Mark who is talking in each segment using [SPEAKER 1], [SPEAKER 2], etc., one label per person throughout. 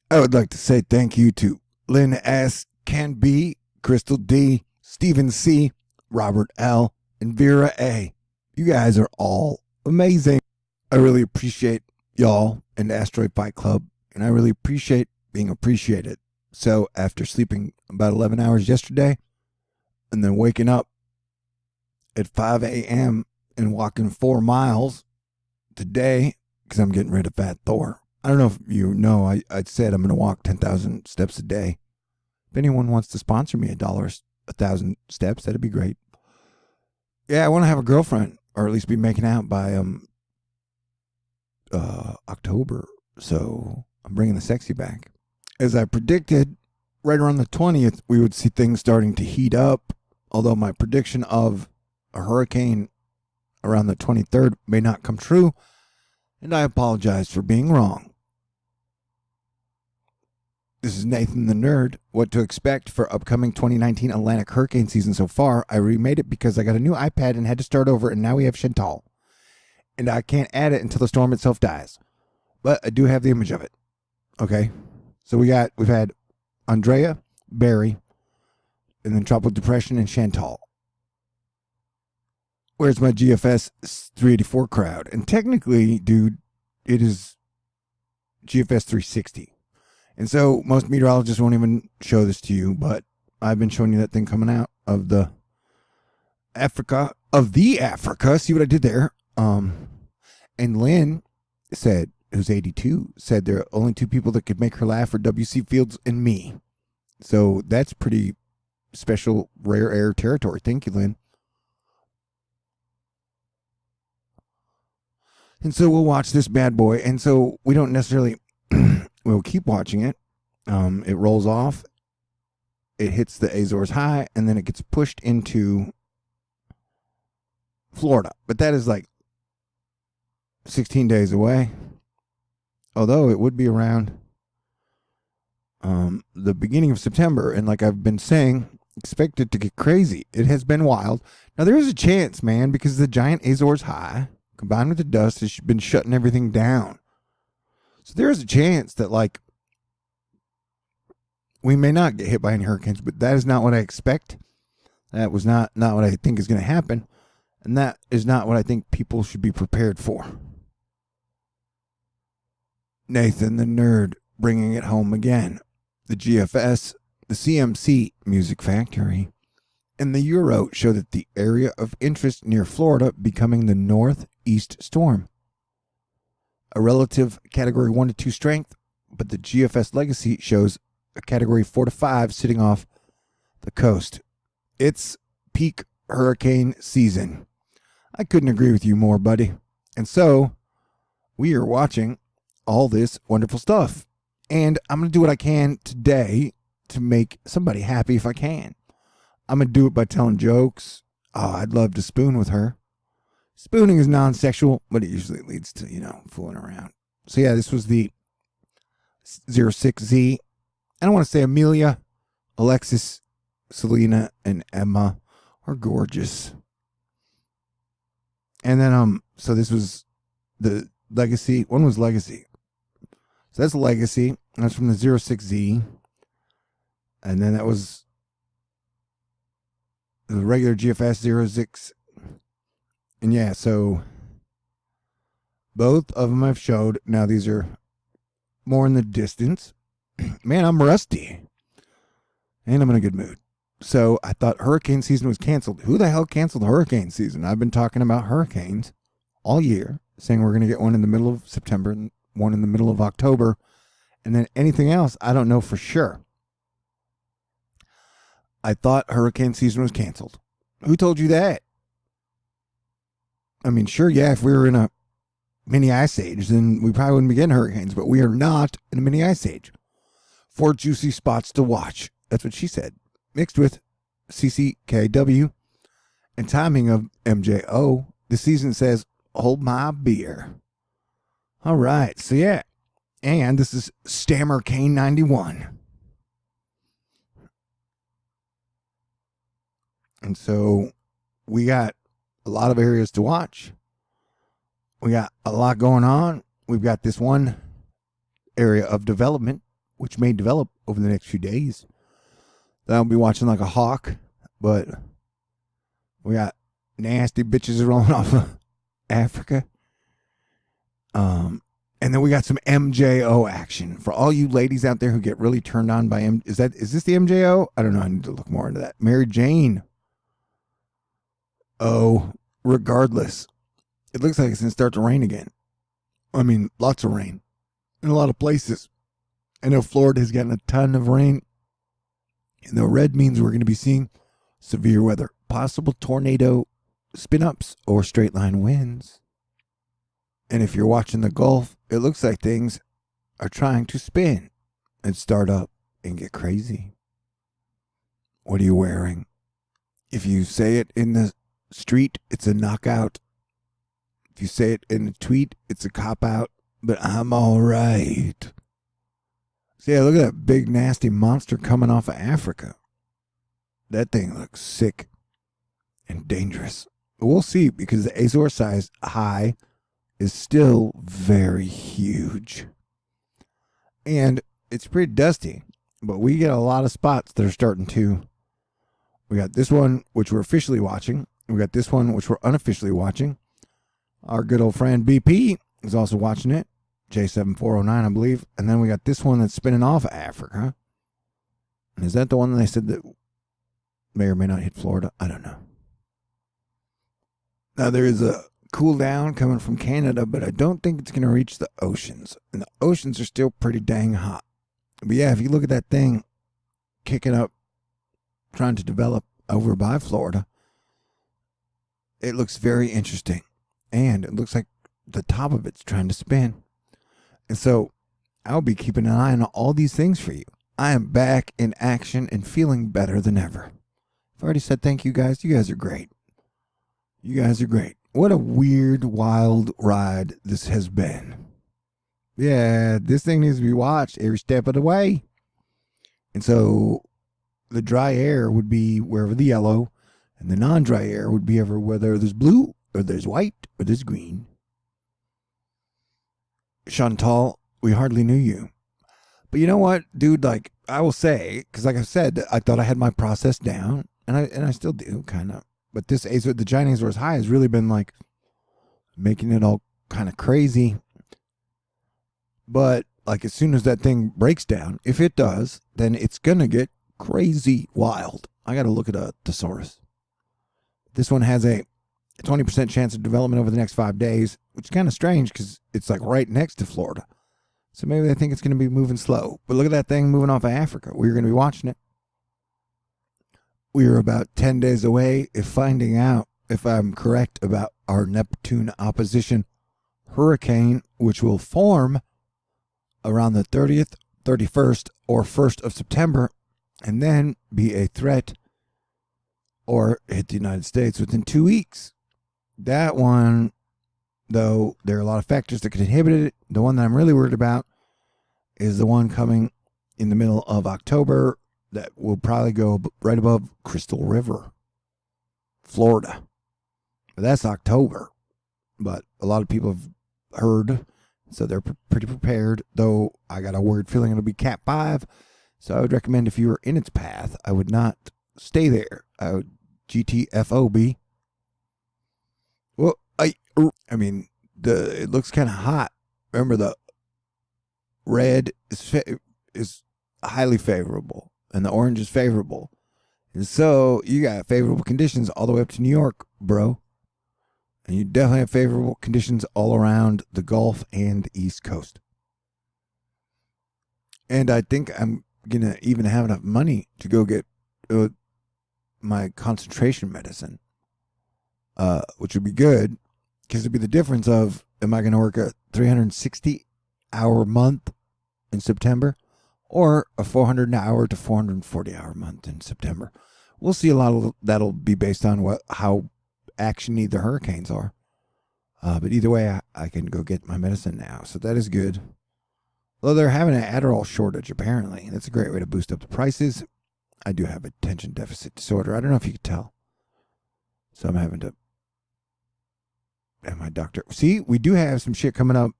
[SPEAKER 1] I would like to say thank you to Lynn S., Ken B., Crystal D., Stephen C., Robert L., and Vera A. You guys are all amazing. I really appreciate y'all and Asteroid Fight Club, and I really appreciate being appreciated. So after sleeping about 11 hours yesterday and then waking up at 5 a.m. and walking 4 miles today because I'm getting rid of Fat Thor. I don't know if you know, I said I'm going to walk 10,000 steps a day. If anyone wants to sponsor me $1,000 steps, that'd be great. Yeah, I want to have a girlfriend, or at least be making out by October. So I'm bringing the sexy back. As I predicted, right around the 20th, we would see things starting to heat up. Although my prediction of a hurricane around the 23rd may not come true, and I apologize for being wrong. This is Nathan the Nerd. What to expect for upcoming 2019 Atlantic hurricane season so far. I remade it because I got a new iPad and had to start over, and now we have Chantal. And I can't add it until the storm itself dies. But I do have the image of it. Okay? So we've had Andrea, Barry, and then Tropical Depression and Chantal. Where's my GFS 384 crowd? And technically, dude, it is GFS 360. And so most meteorologists won't even show this to you, but I've been showing you that thing coming out of the Africa. See what I did there? And Lynn said, who's 82, said there are only two people that could make her laugh are W.C. Fields and me. So that's pretty special, rare air territory. Thank you, Lynn. And so we'll watch this bad boy. And so we don't necessarily, we'll keep watching it. It rolls off. It hits the Azores high, and then it gets pushed into Florida. But that is like 16 days away. Although it would be around the beginning of September. And like I've been saying, expect it to get crazy. It has been wild. Now there is a chance, man, because the giant Azores high combined with the dust has been shutting everything down. So there is a chance that, like, we may not get hit by any hurricanes, but that is not what I expect. That was not what I think is going to happen. And that is not what I think people should be prepared for. Nathan the Nerd bringing it home again. The GFS, the CMC Music Factory, and the Euro show that the area of interest near Florida becoming the northeast storm. A relative category 1 to 2 strength, but the GFS legacy shows a category 4 to 5 sitting off the coast. It's peak hurricane season. I couldn't agree with you more, buddy. And so we are watching all this wonderful stuff. And I'm going to do what I can today to make somebody happy if I can. I'm going to do it by telling jokes. Oh, I'd love to spoon with her. Spooning is non-sexual, but it usually leads to, fooling around. So yeah, this was the 06Z. I don't want to say Amelia, Alexis, Selena, and Emma are gorgeous. And then, so this was the Legacy. One was Legacy. So that's Legacy. That's from the 06Z. And then that was the regular GFS 06. And yeah, so both of them I've showed. Now these are more in the distance. Man, I'm rusty. And I'm in a good mood. So I thought hurricane season was canceled. Who the hell canceled hurricane season? I've been talking about hurricanes all year, saying we're going to get one in the middle of September and one in the middle of October. And then anything else, I don't know for sure. I thought hurricane season was canceled. Who told you that? I mean, sure, yeah, if we were in a mini ice age, then we probably wouldn't be getting hurricanes, but we are not in a mini ice age. 4 juicy spots to watch. That's what she said. Mixed with CCKW and timing of MJO. The season says, hold my beer. All right, so yeah. And this is Stammer Kane 91. And so we got a lot of areas to watch. We got a lot going on. We've got this one area of development which may develop over the next few days. I'll be watching like a hawk, but we got nasty bitches rolling off of Africa. And then we got some MJO action for all you ladies out there who get really turned on by is this the MJO? I don't know. I need to look more into that. Mary Jane. Oh, regardless, it looks like it's going to start to rain again. I mean, lots of rain in a lot of places. I know Florida has gotten a ton of rain. And the red means we're going to be seeing severe weather, possible tornado spin-ups or straight line winds. And if you're watching the Gulf, it looks like things are trying to spin and start up and get crazy. What are you wearing? If you say it in the street, it's a knockout. If you say it in a tweet, it's a cop-out. But I'm all right. See, look at that big, nasty monster coming off of Africa. That thing looks sick and dangerous. But we'll see, because the Azor size high is still very huge. And it's pretty dusty, but we get a lot of spots that are starting to. We got this one, which we're officially watching. We got this one, which we're unofficially watching. Our good old friend BP is also watching it. J7409, I believe. And then we got this one that's spinning off of Africa. And is that the one that they said that may or may not hit Florida? I don't know. Now, there is a cool down coming from Canada, but I don't think it's going to reach the oceans. And the oceans are still pretty dang hot. But yeah, if you look at that thing kicking up, trying to develop over by Florida, it looks very interesting. And it looks like the top of it's trying to spin. And so I'll be keeping an eye on all these things for you. I am back in action and feeling better than ever. I've already said thank you guys. You guys are great. You guys are great. What a weird, wild ride this has been. Yeah, this thing needs to be watched every step of the way. And so the dry air would be wherever the yellow, and the non-dry air would be ever whether there's blue, or there's white, or there's green. Chantal, we hardly knew you. But you know what, dude, like, I will say, because like I said, I thought I had my process down, and I still do, kind of. But this Azor, the giant Azor's high has really been, like, making it all kind of crazy. But, like, as soon as that thing breaks down, if it does, then it's going to get crazy wild. I got to look at a thesaurus. This one has a 20% chance of development over the next 5 days, which is kind of strange because it's like right next to Florida. So maybe they think it's going to be moving slow. But look at that thing moving off of Africa. We're going to be watching it. We are about 10 days away of finding out if I'm correct about our Neptune opposition hurricane, which will form around the 30th, 31st, or 1st of September, and then be a threat or hit the United States within 2 weeks. That one, though, there are a lot of factors that could inhibit it. The one that I'm really worried about is the one coming in the middle of October that will probably go right above Crystal River, Florida. That's October, but a lot of people have heard, so they're pretty prepared, though I got a weird feeling it'll be Cat 5, so I would recommend if you were in its path, I would not stay there. I would GTFOB. Well, I mean, it looks kind of hot. Remember, the red is highly favorable, and the orange is favorable. And so you got favorable conditions all the way up to New York, bro. And you definitely have favorable conditions all around the Gulf and the East Coast. And I think I'm going to even have enough money to go get my concentration medicine, which would be good, because it'd be the difference of, am I going to work a 360-hour month in September or a 400-hour to 440-hour month in September? We'll see. A lot of that'll be based on how actiony the hurricanes are. But either way, I can go get my medicine now, so that is good. Although they're having an Adderall shortage, apparently. That's a great way to boost up the prices. I do have attention deficit disorder. I don't know if you could tell. So I'm having to have my doctor. See, we do have some shit coming up.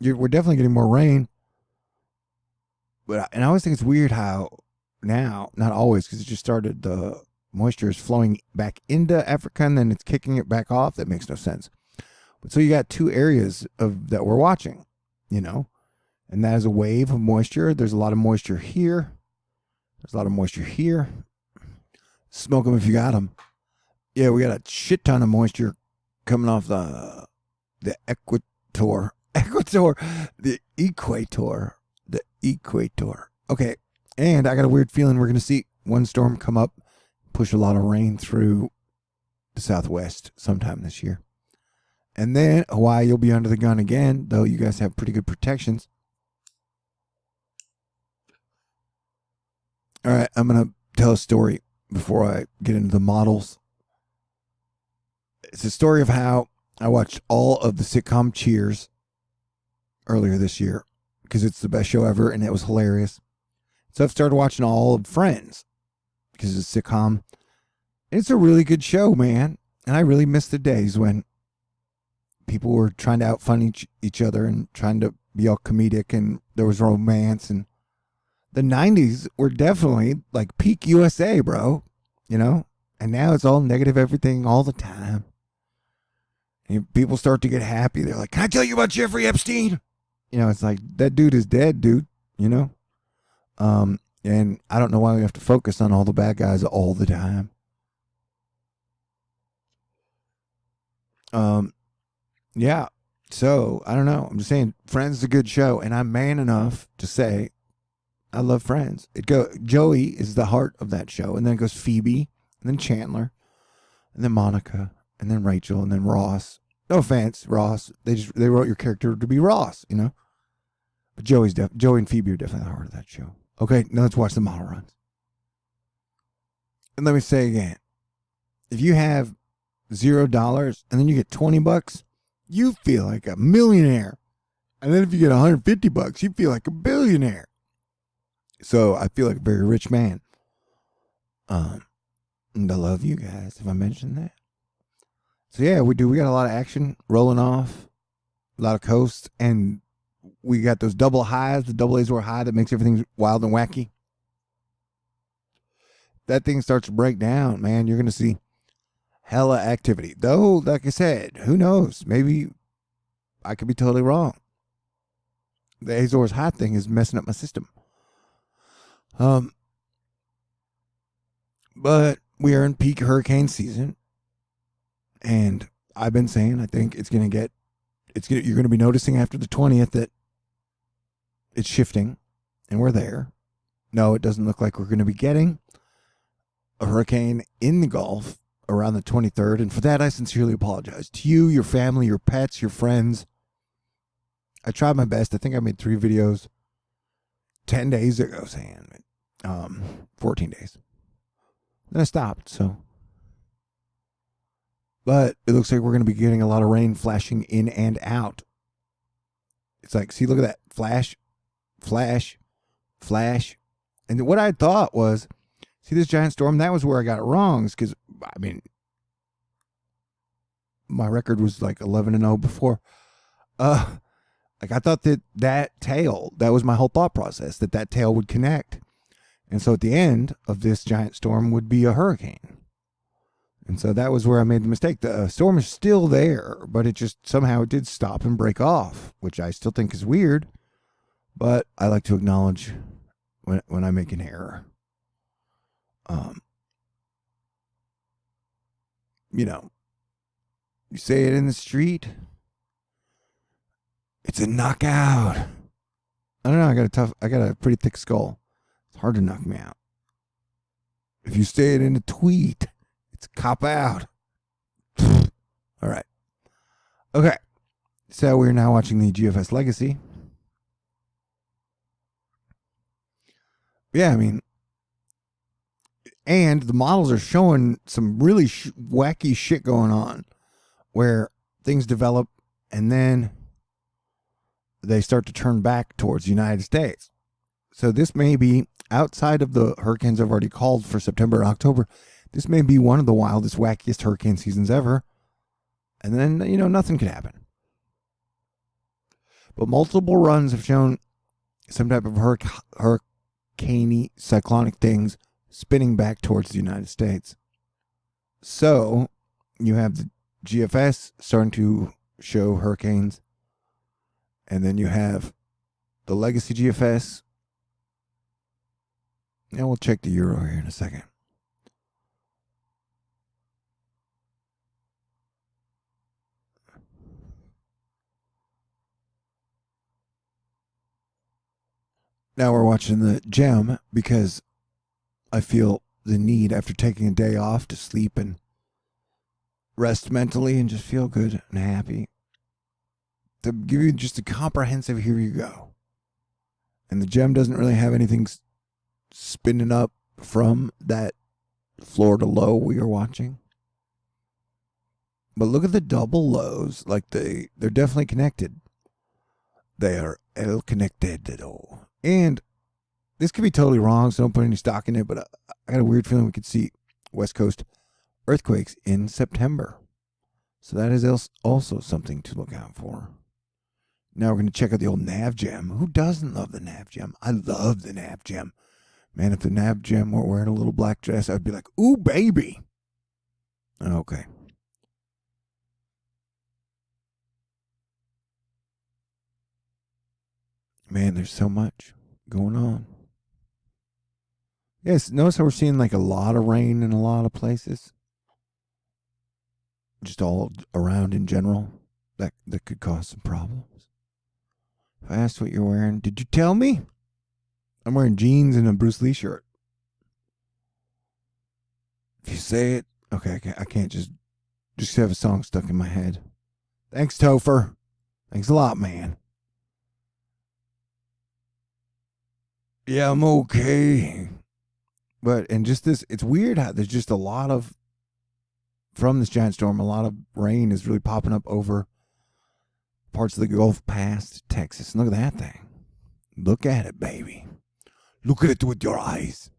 [SPEAKER 1] We're definitely getting more rain. And I always think it's weird how now, not always, because it just started, the moisture is flowing back into Africa and then it's kicking it back off. That makes no sense. But so you got two areas of that we're watching, you know, and that is a wave of moisture. There's a lot of moisture here. There's a lot of moisture here. Smoke them if you got them. Yeah, we got a shit ton of moisture coming off the equator. The equator. Okay, and I got a weird feeling we're going to see one storm come up, push a lot of rain through the southwest sometime this year. And then Hawaii, you'll be under the gun again, though you guys have pretty good protections. All right, I'm going to tell a story before I get into the models. It's a story of how I watched all of the sitcom Cheers earlier this year because it's the best show ever and it was hilarious. So I've started watching all of Friends because it's a sitcom. It's a really good show, man. And I really miss the days when people were trying to outfun each other and trying to be all comedic and there was romance. And the 90s were definitely like peak USA, bro. You know? And now it's all negative everything all the time. And people start to get happy. They're like, can I tell you about Jeffrey Epstein? You know, it's like, that dude is dead, dude. You know? And I don't know why we have to focus on all the bad guys all the time. Yeah. So, I don't know. I'm just saying, Friends is a good show. And I'm man enough to say, I love Friends. Joey is the heart of that show. And then it goes Phoebe, and then Chandler, and then Monica, and then Rachel, and then Ross. No offense, Ross. They wrote your character to be Ross, you know? But Joey and Phoebe are definitely the heart of that show. Okay, now let's watch the model runs. And let me say again, if you have $0 and then you get $20, you feel like a millionaire. And then if you get $150, you feel like a billionaire. So I feel like a very rich man. And I love you guys, if I mentioned that. So yeah, we got a lot of action rolling off, a lot of coast, and we got those double highs, the double Azor high that makes everything wild and wacky. That thing starts to break down, man. You're going to see hella activity. Though, like I said, who knows? Maybe I could be totally wrong. The Azores high thing is messing up my system. But we are in peak hurricane season. And I've been saying, I think you're going to be noticing after the 20th that it's shifting and we're there. No, it doesn't look like we're going to be getting a hurricane in the Gulf around the 23rd. And for that, I sincerely apologize to you, your family, your pets, your friends. I tried my best. I think I made 3 videos 10 days ago saying, 14 days. Then I stopped, so. But it looks like we're going to be getting a lot of rain flashing in and out. It's like, see, look at that. Flash, flash, flash. And what I thought was, see this giant storm? That was where I got it wrong. Because, I mean, my record was like 11-0 before. Like I thought that tail, that was my whole thought process, that tail would connect. And so at the end of this giant storm would be a hurricane. And so that was where I made the mistake. The storm is still there, but it just somehow it did stop and break off, which I still think is weird. But I like to acknowledge when I make an error. You know, you say it in the street, it's a knockout. I don't know. I got a pretty thick skull. It's hard to knock me out. If you say it in a tweet, it's cop out. All right. Okay. So we're now watching the GFS Legacy. Yeah, I mean, and the models are showing some really wacky shit going on where things develop and then they start to turn back towards the United States. So this may be, outside of the hurricanes I've already called for September and October, this may be one of the wildest, wackiest hurricane seasons ever. And then, you know, nothing could happen. But multiple runs have shown some type of hurricane cyclonic things spinning back towards the United States. So you have the GFS starting to show hurricanes, and then you have the legacy GFS. And we'll check the Euro here in a second. Now we're watching the gem because I feel the need after taking a day off to sleep and rest mentally and just feel good and happy to give you just a comprehensive here you go. And the gem doesn't really have anything spinning up from that Florida low we are watching. But look at the double lows. Like they're definitely connected. They are el conectado. And this could be totally wrong, so don't put any stock in it, but I got a weird feeling we could see West Coast earthquakes in September. So that is also something to look out for. Now we're going to check out the old nav gem. Who doesn't love the nav gem? I love the nav gem. Man, if the nav gem were wearing a little black dress, I'd be like, ooh, baby. Okay. Man, there's so much going on. Yes, notice how we're seeing like a lot of rain in a lot of places. Just all around in general. That could cause some problems. If I asked what you're wearing, did you tell me? I'm wearing jeans and a Bruce Lee shirt. If you say it, okay, I can't just have a song stuck in my head. Thanks, Topher. Thanks a lot, man. Yeah, I'm okay. But, and just this, it's weird how there's just a lot of, from this giant storm, a lot of rain is really popping up over parts of the Gulf past Texas. And look at that thing. Look at it, baby. Look at it with your eyes.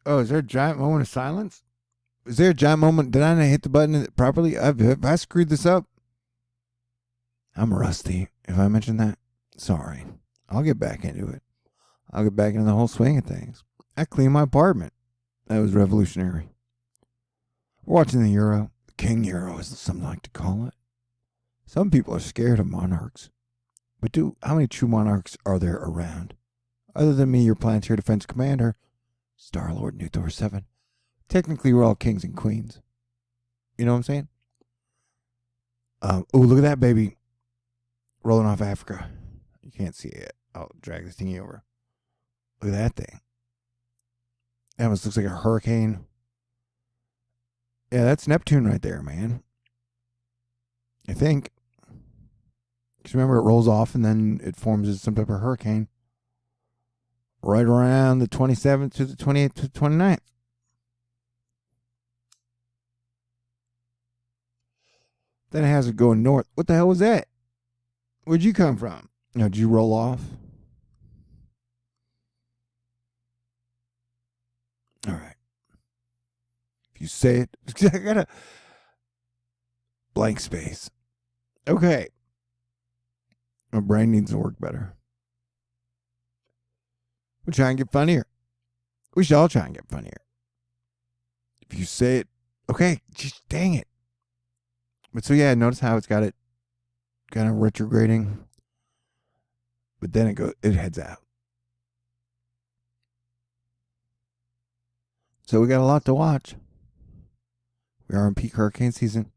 [SPEAKER 1] Oh, is there a giant moment of silence? Is there a giant moment? Did I not hit the button properly? Have I screwed this up? I'm rusty. If I mentioned that, sorry. I'll get back into it. I'll get back into the whole swing of things. I cleaned my apartment. That was revolutionary. We're watching the Euro. The King Euro, as some like to call it. Some people are scared of monarchs. But how many true monarchs are there around? Other than me, your Planetary Defense Commander, Star-Lord New Thor 7. Technically, we're all kings and queens. You know what I'm saying? Oh, look at that, baby. Rolling off Africa. You can't see it. I'll drag this thingy over. Look at that thing. That almost looks like a hurricane. Yeah, that's Neptune right there, man. I think. Because remember, it rolls off and then it forms as some type of hurricane. Right around the 27th to the 28th to the 29th. Then it has it going north. What the hell was that? Where'd you come from? Did you roll off? All right. If you say it, I got a blank space. Okay. My brain needs to work better. We'll try and get funnier. We should all try and get funnier. If you say it, okay, just dang it. But so yeah, notice how it's got it kind of retrograding. But then it heads out. So we got a lot to watch. We are in peak hurricane season.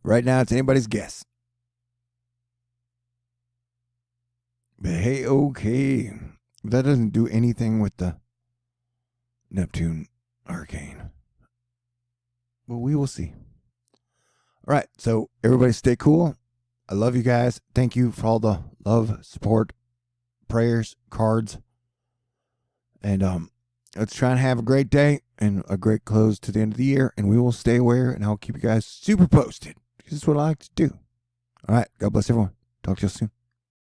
[SPEAKER 1] Right now, it's anybody's guess. But hey, okay. That doesn't do anything with the Neptune hurricane. Well, we will see. All right, so everybody stay cool. I love you guys. Thank you for all the love, support, prayers, cards. And let's try and have a great day and a great close to the end of the year. And we will stay aware, and I'll keep you guys super posted. This is what I like to do. All right, God bless everyone. Talk to you soon.